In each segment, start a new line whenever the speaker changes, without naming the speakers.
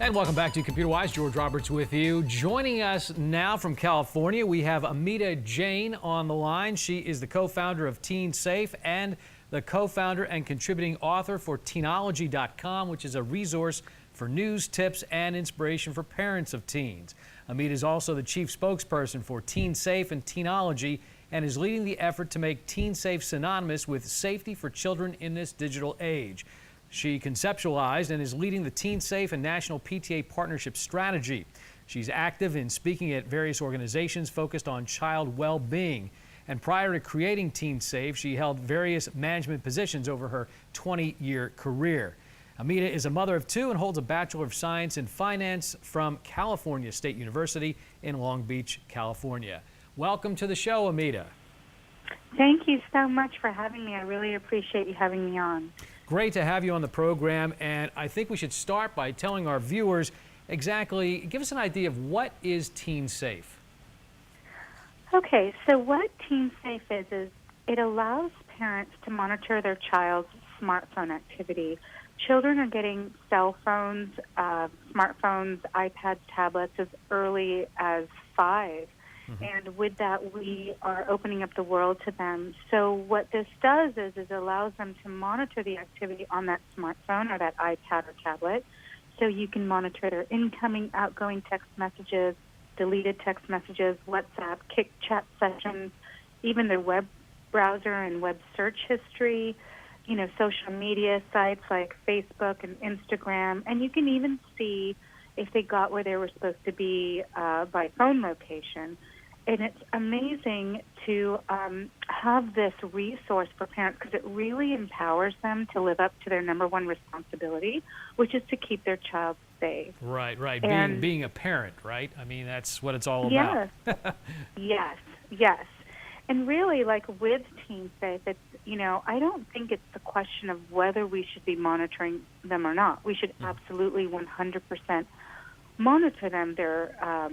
And welcome back to Computer Wise. George Roberts with you. Joining us now from California, we have Ameeta Jain on the line. She is the co-founder of TeenSafe and the co-founder and contributing author for Teenology.com, which is a resource for news, tips, and inspiration for parents of teens. Ameeta is also the chief spokesperson for TeenSafe and Teenology and is leading the effort to make TeenSafe synonymous with safety for children in this digital age. She conceptualized and is leading the TeenSafe and National PTA Partnership Strategy. She's active in speaking at various organizations focused on child well-being. And prior to creating TeenSafe, she held various management positions over her 20-year career. Ameeta is a mother of two and holds a Bachelor of Science in Finance from California State University in Long Beach, California. Welcome to the show, Ameeta.
Thank you so much for having me. I really appreciate you having me on.
Great to have you on the program, and I think we should start by telling our viewers exactly, give us an idea of what is TeenSafe.
Okay, so what TeenSafe is it allows parents to monitor their child's smartphone activity. Children are getting cell phones, smartphones, iPads, tablets as early as 5. And with that, we are opening up the world to them. So what this does is it allows them to monitor the activity on that smartphone or that iPad or tablet. So you can monitor their incoming, outgoing text messages, deleted text messages, WhatsApp, Kick chat sessions, even their web browser and web search history, you know, social media sites like Facebook and Instagram. And you can even see if they got where they were supposed to be by phone location. And it's amazing to have this resource for parents because it really empowers them to live up to their #1 responsibility, which is to keep their child safe.
Right.
And
being a parent, right? I mean, that's what it's all about.
Yes. And really, like with TeenSafe, it's, you know, I don't think it's the question of whether we should be monitoring them or not. We should absolutely 100% monitor them. They're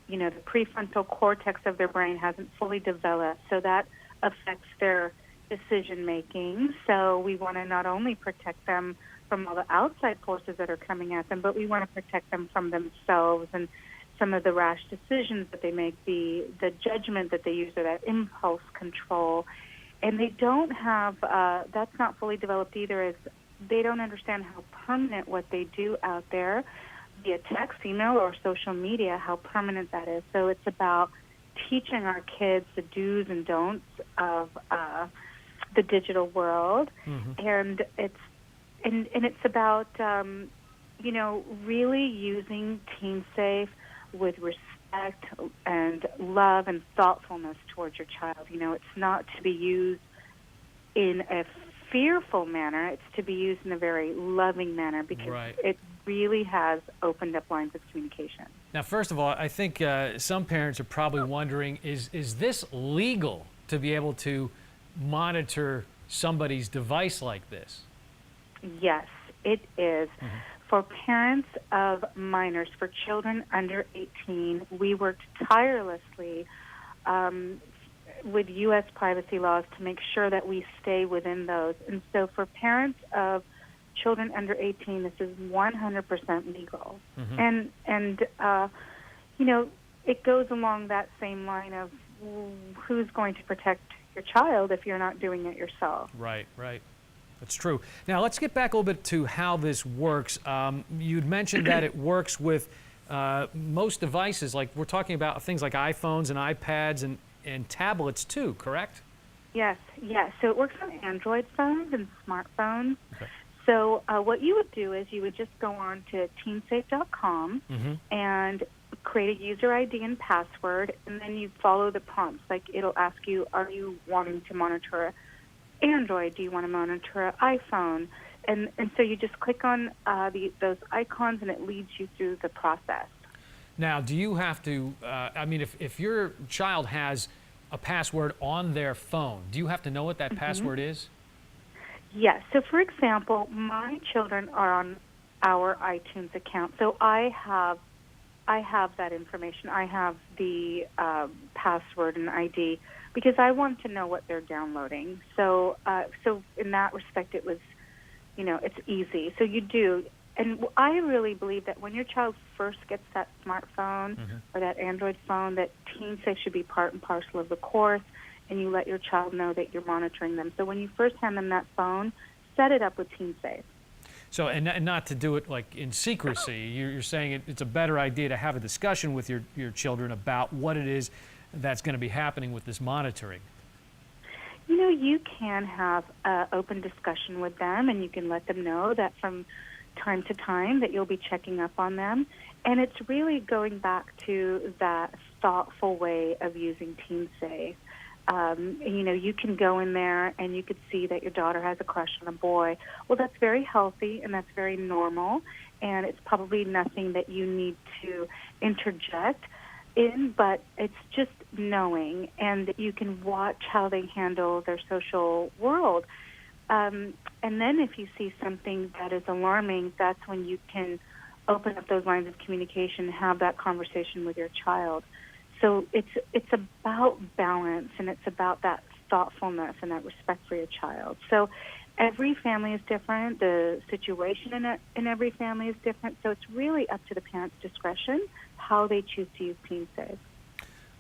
you know, the prefrontal cortex of their brain hasn't fully developed, so that affects their decision-making. So we want to not only protect them from all the outside forces that are coming at them, but we want to protect them from themselves and some of the rash decisions that they make, the judgment that they use, or that impulse control. And they don't have, that's not fully developed either, is they don't understand how permanent what they do out there via text, email, or social media, how permanent that is. So it's about teaching our kids the do's and don'ts of the digital world, and it's about you know, really using TeenSafe with respect and love and thoughtfulness towards your child. You know, it's not to be used in a fearful manner. It's to be used in a very loving manner because it really has opened up lines of communication.
Now, first of all, I think some parents are probably wondering, is this legal to be able to monitor somebody's device like this?
Yes, it is. For parents of minors, for children under 18, we worked tirelessly with U.S. privacy laws to make sure that we stay within those. And so for parents of children under 18, this is 100% legal. And you know, it goes along that same line of who's going to protect your child if you're not doing it yourself.
Right. That's true. Now, let's get back a little bit to how this works. You'd mentioned that it works with most devices, like we're talking about things like iPhones and iPads and tablets too, correct? Yes.
So it works on Android phones and smartphones. Okay. So what you would do is you would just go on to teensafe.com and create a user ID and password, and then you follow the prompts. Like it'll ask you, are you wanting to monitor Android? Do you want to monitor an iPhone? And so you just click on those icons, and it leads you through the process.
Now, do you have to, I mean, if your child has a password on their phone, do you have to know what that password is?
Yes. So, for example, my children are on our iTunes account, so I have that information. I have the password and ID because I want to know what they're downloading. So in that respect, it was, you know, it's easy. So you do And I really believe that when your child first gets that smartphone or that Android phone, that TeenSafe should be part and parcel of the course, and you let your child know that you're monitoring them. So when you first hand them that phone, set it up with TeenSafe.
So, and not to do it like in secrecy. You're saying it's a better idea to have a discussion with your children about what it is that's going to be happening with this monitoring.
You know, you can have an open discussion with them, and you can let them know that from time to time that you'll be checking up on them. And it's really going back to that thoughtful way of using TeenSafe. You know, you can go in there and you could see that your daughter has a crush on a boy. Well, that's very healthy and that's very normal, and it's probably nothing that you need to interject in, but it's just knowing, and that you can watch how they handle their social world. And then if you see something that is alarming, that's when you can open up those lines of communication, have that conversation with your child. So it's about balance, and it's about that thoughtfulness and that respect for your child. So every family is different. The situation in every family is different. So it's really up to the parent's discretion how they choose to use TeenSafe.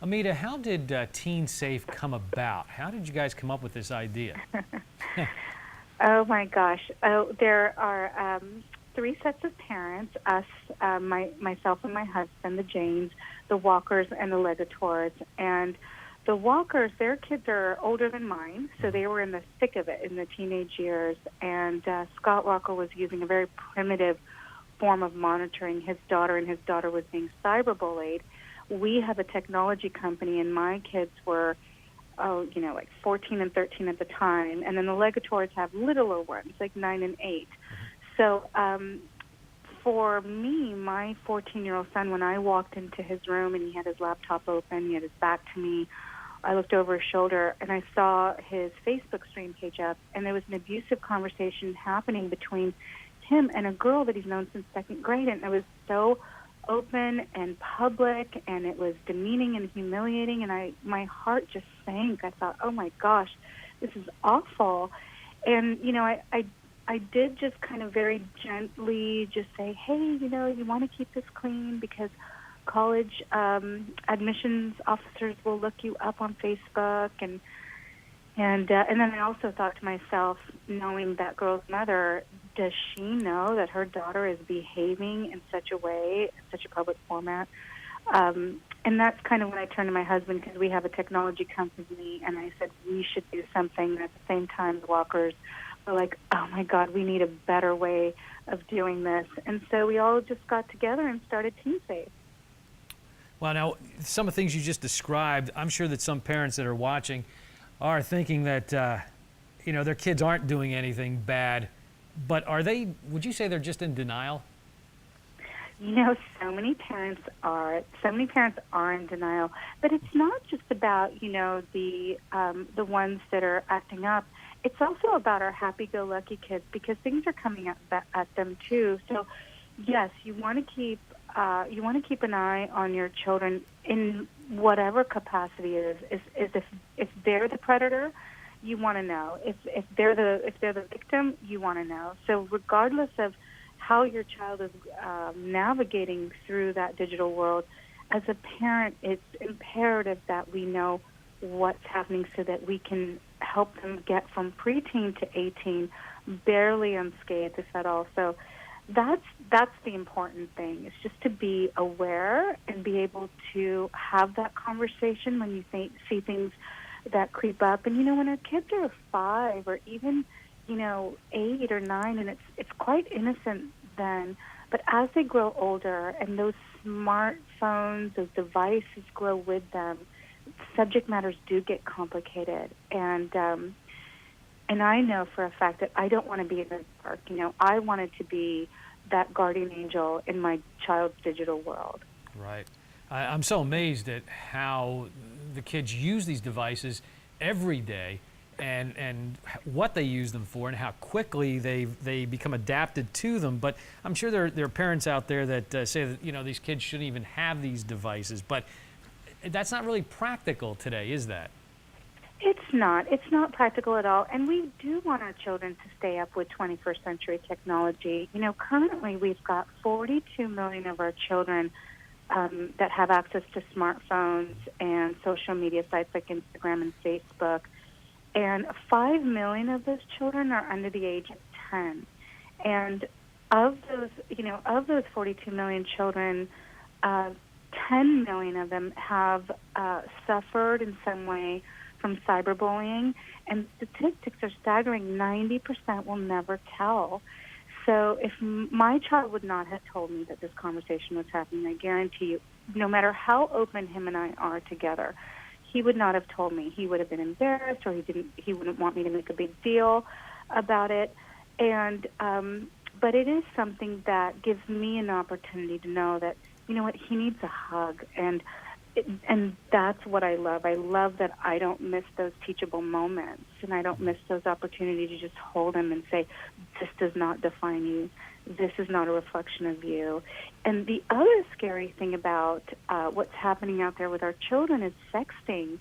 Ameeta, how did TeenSafe come about? How did you guys come up with this idea?
Oh my gosh! Oh, there are 3 sets of parents: us, myself, and my husband, the Janes, the Walkers, and the Legators. And the Walkers, their kids are older than mine, so they were in the thick of it in the teenage years. And Scott Walker was using a very primitive form of monitoring his daughter, and his daughter was being cyberbullied. We have a technology company, and my kids were, like 14 and 13 at the time. And then the Legators have littler ones, like 9 and 8. So for me, my 14-year-old son, when I walked into his room and he had his laptop open, he had his back to me, I looked over his shoulder and I saw his Facebook stream page up, and there was an abusive conversation happening between him and a girl that he's known since 2nd grade, and it was so open and public, and it was demeaning and humiliating, and my heart just sank. I thought, oh my gosh, this is awful. And I did just kind of very gently just say, hey, you want to keep this clean because college admissions officers will look you up on Facebook. And then I also thought to myself, knowing that girl's mother, does she know that her daughter is behaving in such a way, in such a public format? And that's kind of when I turned to my husband, because we have a technology company, and I said we should do something. And at the same time, the Walkers were like, oh my God, we need a better way of doing this. And so we all just got together and started TeenSafe.
Well, now, some of the things you just described, I'm sure that some parents that are watching are thinking that, their kids aren't doing anything bad. But would you say they're just in denial?
So many parents are. So many parents are in denial. But it's not just about, the ones that are acting up. It's also about our happy-go-lucky kids, because things are coming at them too. So, yes, you want to keep an eye on your children in whatever capacity it is. If they're the predator, you want to know. If they're the victim, you want to know. So regardless of how your child is navigating through that digital world, as a parent, it's imperative that we know what's happening so that we can help them get from preteen to 18 barely unscathed, if at all. So that's the important thing. It's just to be aware and be able to have that conversation when you see things that creep up. And when our kids are 5 or even 8 or 9, and it's quite innocent then, but as they grow older and those smartphones, those devices grow with them, subject matters do get complicated. And I know for a fact that I don't want to be in the dark. I wanted to be that guardian angel in my child's digital world.
Right. I'm so amazed at how the kids use these devices every day, and what they use them for, and how quickly they become adapted to them. But I'm sure there are parents out there that say that these kids shouldn't even have these devices. But that's not really practical today, is that?
It's not. It's not practical at all. And we do want our children to stay up with 21st century technology. You know, currently we've got 42 million of our children that have access to smartphones and social media sites like Instagram and Facebook. And 5 million of those children are under the age of 10. And of those 42 million children, 10 million of them have suffered in some way from cyberbullying, and statistics are staggering. 90% will never tell. So if my child would not have told me that this conversation was happening, I guarantee you, no matter how open him and I are together, he would not have told me. He would have been embarrassed, or he wouldn't want me to make a big deal about it. And but it is something that gives me an opportunity to know that, you know what, he needs a hug, and that's what I love. I love that I don't miss those teachable moments, and I don't miss those opportunities to just hold him and say, this does not define you. This is not a reflection of you. And the other scary thing about what's happening out there with our children is sexting.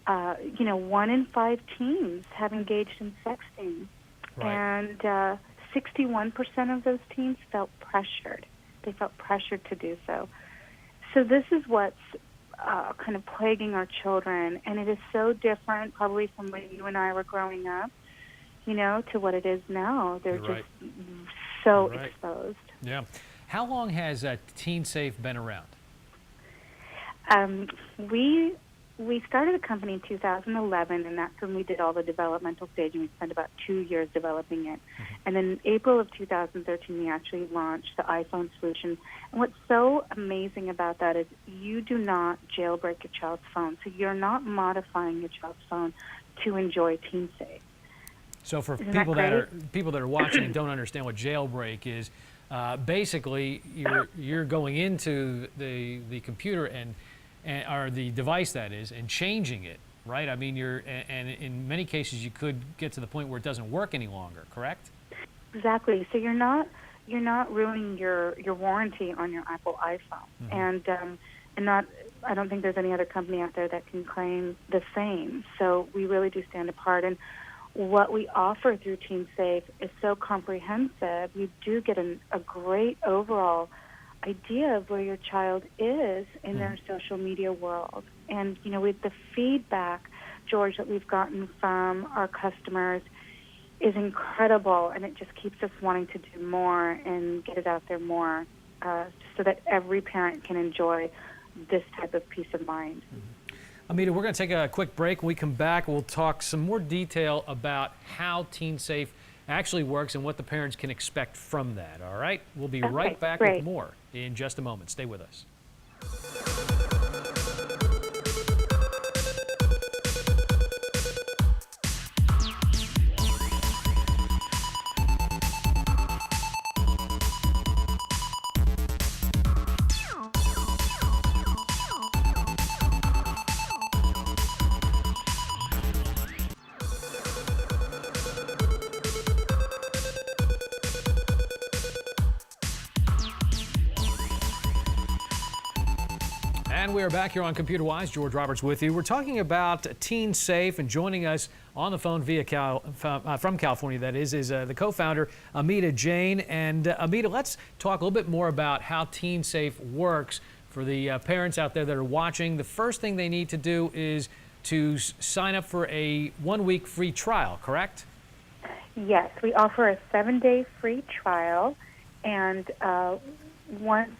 1 in 5 teens have engaged in sexting.
Right.
And 61% of those teens felt pressured. They felt pressured to do so. So this is what's kind of plaguing our children, and it is so different probably from when you and I were growing up, to what it is now. They're
You're
just so
You're right.
exposed.
Yeah. How long has TeenSafe been around?
We started a company in 2011, and that's when we did all the developmental staging. We spent about 2 years developing it.
Mm-hmm.
And then in April of 2013, we actually launched the iPhone solution. And what's so amazing about that is you do not jailbreak your child's phone. So you're not modifying your child's phone to enjoy TeenSafe.
So for
Isn't
people
that
that are watching and don't understand what jailbreak is, basically you're going into the computer or the device, that is, and changing it, right? I mean, and in many cases you could get to the point where it doesn't work any longer, correct?
Exactly. So you're not ruining your warranty on your Apple iPhone, and I don't think there's any other company out there that can claim the same. So we really do stand apart. And what we offer through TeenSafe is so comprehensive. You do get a great overall idea of where your child is in their social media world. And, with the feedback, George, that we've gotten from our customers is incredible, and it just keeps us wanting to do more and get it out there more so that every parent can enjoy this type of peace of mind.
Ameeta, we're going to take a quick break. When we come back, we'll talk some more detail about how TeenSafe actually works and what the parents can expect from that, all right? We'll be right back with more in just a moment. Stay with us. And we are back here on ComputerWise. George Roberts with you. We're talking about TeenSafe, and joining us on the phone from California, that is the co-founder, Ameeta Jain. And Ameeta, let's talk a little bit more about how TeenSafe works for the parents out there that are watching. The first thing they need to do is to sign up for a 1-week free trial, correct?
Yes, we offer a 7-day free trial, and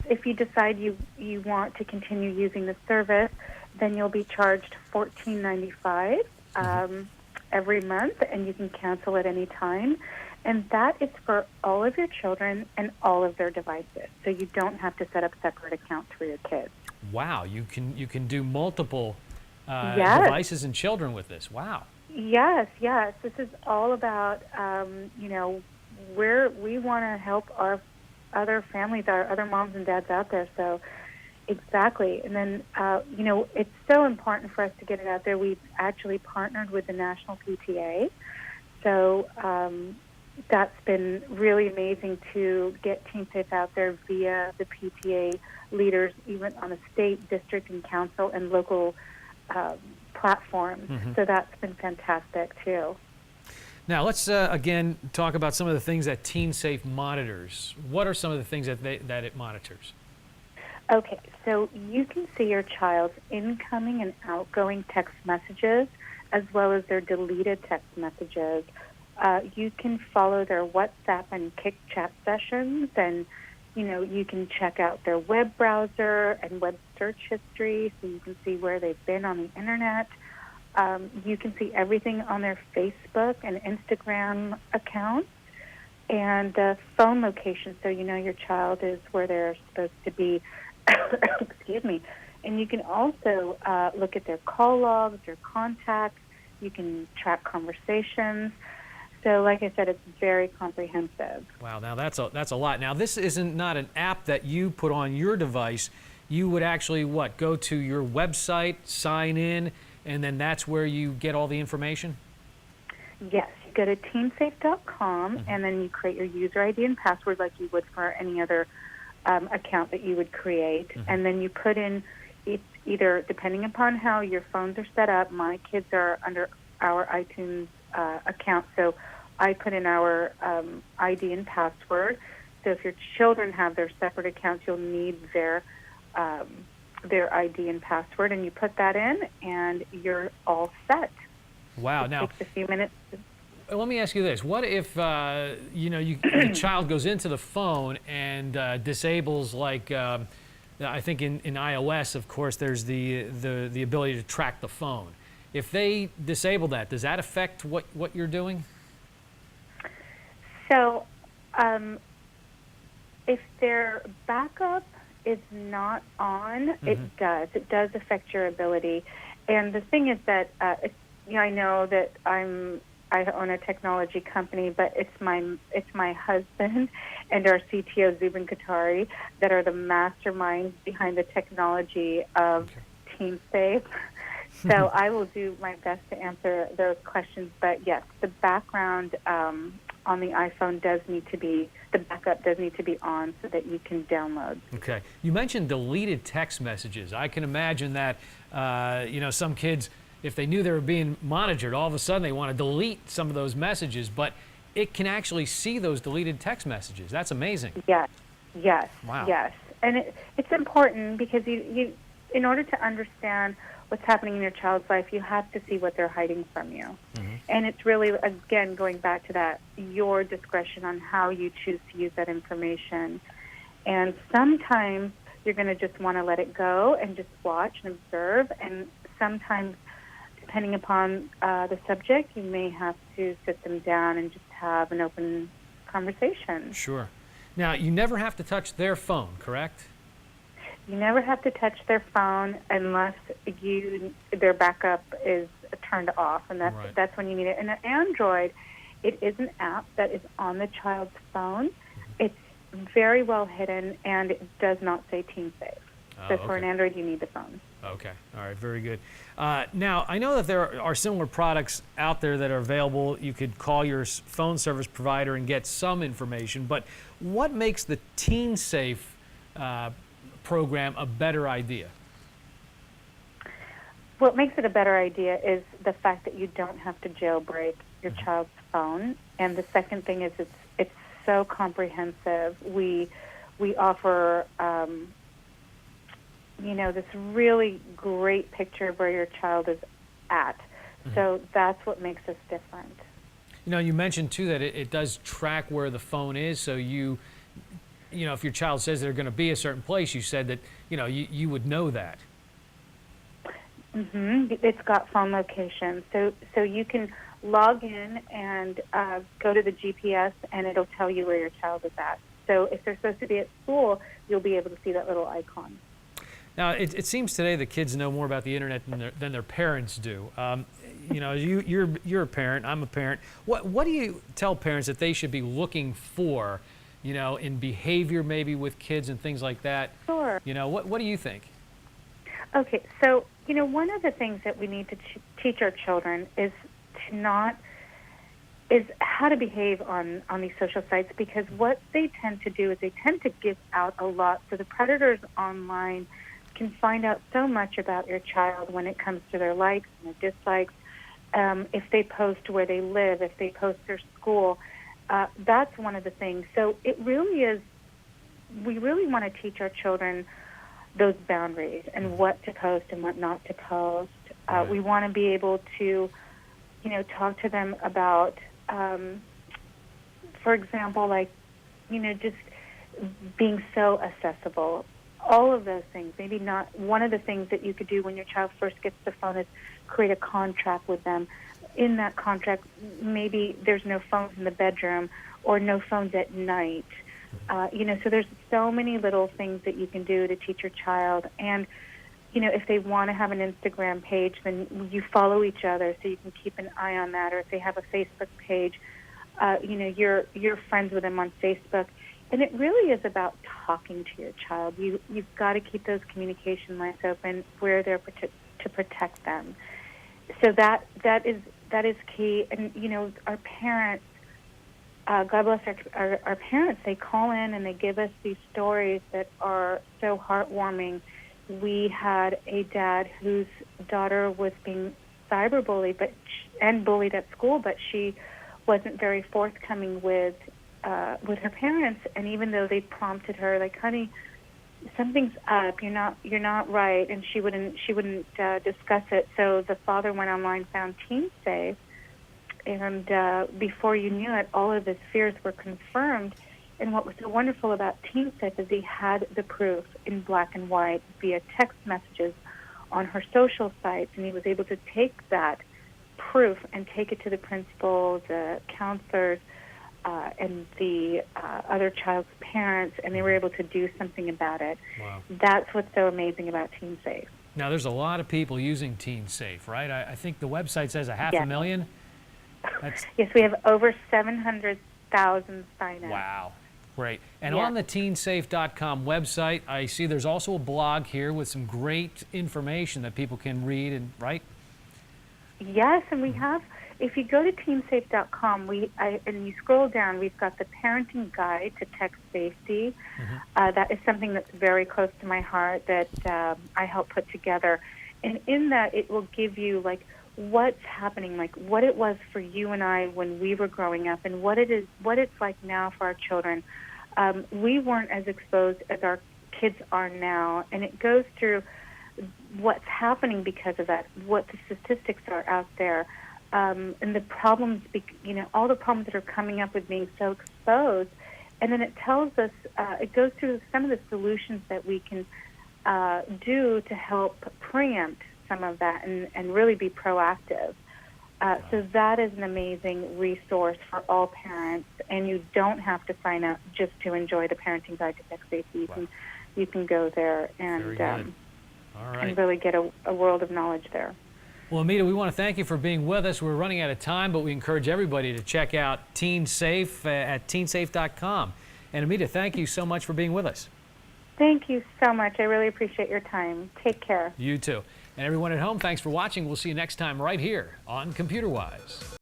if you decide you want to continue using the service, then you'll be charged $14.95 every month, and you can cancel at any time. And that is for all of your children and all of their devices. So you don't have to set up separate accounts for your kids.
Wow, you can do multiple
Yes.
devices and children with this. Wow.
Yes. This is all about, we want to help our other families, our other moms and dads out there. So exactly. And then, it's so important for us to get it out there. We've actually partnered with the National PTA. So that's been really amazing to get TeenSafe out there via the PTA leaders, even on a state, district, and council and local platforms. So that's been fantastic too.
Now, let's again talk about some of the things that TeenSafe monitors. What are some of the things that it monitors?
Okay, so you can see your child's incoming and outgoing text messages, as well as their deleted text messages. You can follow their WhatsApp and Kik chat sessions, and you can check out their web browser and web search history, so you can see where they've been on the internet. You can see everything on their Facebook and Instagram accounts, and phone location, so you know your child is where they're supposed to be. Excuse me. And you can also look at their call logs, their contacts. You can track conversations. So, like I said, it's very comprehensive.
Wow, now that's a lot. Now, this isn't not an app that you put on your device. You would actually, go to your website, sign in, and then that's where you get all the information?
Yes, you go to teensafe.com, and then you create your user ID and password like you would for any other account that you would create. And then you put in, it's either, depending upon how your phones are set up, my kids are under our iTunes account, so I put in our ID and password. So if your children have their separate accounts, you'll need their ID and password, and you put that in, and you're all set.
Wow!
It
now,
takes a few minutes.
Let me ask you this: what if the child goes into the phone and disables, like I think in iOS, of course, there's the ability to track the phone. If they disable that, does that affect what you're doing?
So, if their backup is not on, it does. It does affect your ability. And the thing is that I know that I own a technology company, but it's my husband and our CTO Zubin Qatari that are the masterminds behind the technology of TeenSafe. So I will do my best to answer those questions. But yes, the background on the iPhone the backup does need to be on so that you can download.
Okay. You mentioned deleted text messages. I can imagine that, some kids, if they knew they were being monitored, all of a sudden they want to delete some of those messages, but it can actually see those deleted text messages. That's amazing.
Yes.
Wow.
Yes. And it's important because you in order to understand what's happening in your child's life, you have to see what they're hiding from you. And it's really, again, going back to that, your discretion on how you choose to use that information. And sometimes you're going to just want to let it go and just watch and observe. And sometimes, depending upon the subject, you may have to sit them down and just have an open conversation.
Sure. Now, you never have to touch their phone, correct?
You never have to touch their phone unless their backup is turned off, and that's when you need it. And an Android, it is an app that is on the child's phone. It's very well hidden, and it does not say TeenSafe. So for an Android, you need the phone.
Okay. All right. Very good. Now, I know that there are similar products out there that are available. You could call your phone service provider and get some information, but what makes the TeenSafe program a better idea?
What makes it a better idea is the fact that you don't have to jailbreak your child's phone, and the second thing is it's so comprehensive. We offer this really great picture of where your child is at. So that's what makes us different.
You mentioned too that it does track where the phone is, so if your child says they're going to be a certain place, you said that, you would know that.
It's got phone location. So you can log in and go to the GPS, and it'll tell you where your child is at. So if they're supposed to be at school, you'll be able to see that little icon.
Now, it seems today that kids know more about the internet than their parents do. You're a parent. I'm a parent. What do you tell parents that they should be looking for, in behavior maybe with kids and things like that?
Sure.
What do you think?
Okay, so one of the things that we need to teach our children is how to behave on these social sites, because what they tend to do is they tend to give out a lot. So the predators online can find out so much about your child when it comes to their likes and their dislikes. If they post where they live, if they post their school, that's one of the things. So it really is, we really want to teach our children those boundaries and what to post and what not to post. We want to be able to, talk to them about, for example, like, just being so accessible. All of those things. Maybe not. One of the things that you could do when your child first gets the phone is create a contract with them. In that contract, maybe there's no phones in the bedroom or no phones at night. So there's so many little things that you can do to teach your child. And, if they want to have an Instagram page, then you follow each other so you can keep an eye on that. Or if they have a Facebook page, you're friends with them on Facebook. And it really is about talking to your child. You've got to keep those communication lines open where they're to protect them. So that is key. And our parents, God bless our parents, they call in and they give us these stories that are so heartwarming. We had a dad whose daughter was being cyberbullied and bullied at school, but she wasn't very forthcoming with her parents. And even though they prompted her, like, honey, something's up, you're not right, and she wouldn't discuss it. So the father went online, found TeenSafe, and before you knew it, all of his fears were confirmed. And what was so wonderful about TeenSafe is he had the proof in black and white via text messages on her social sites, and he was able to take that proof and take it to the principal, the counselors, and the other child's parents, and they were able to do something about it.
Wow.
That's what's so amazing about TeenSafe.
Now, there's a lot of people using TeenSafe, right? I think the website says 500,000.
Yes, we have over 700,000 sign-ups.
Wow. Great. And on the teensafe.com website, I see there's also a blog here with some great information that people can read, and right?
Yes, and we have, if you go to teensafe.com, and you scroll down, we've got the parenting guide to tech safety. That is something that's very close to my heart that I help put together. And in that, it will give you, like, what's happening, like what it was for you and I when we were growing up, and what it's like now for our children. We weren't as exposed as our kids are now, and it goes through what's happening because of that, what the statistics are out there, and the problems, all the problems that are coming up with being so exposed. And then it tells us, it goes through some of the solutions that we can do to help preempt some of that and really be proactive. So that is an amazing resource for all parents, and you don't have to sign up just to enjoy the Parenting Guide to Tech Safety. You can go there and and really get a world of knowledge there.
Well, Ameeta, we want to thank you for being with us. We're running out of time, but we encourage everybody to check out TeenSafe at teensafe.com. And Ameeta, thank you so much for being with us.
Thank you so much. I really appreciate your time. Take care.
You too. And everyone at home, thanks for watching. We'll see you next time right here on ComputerWise.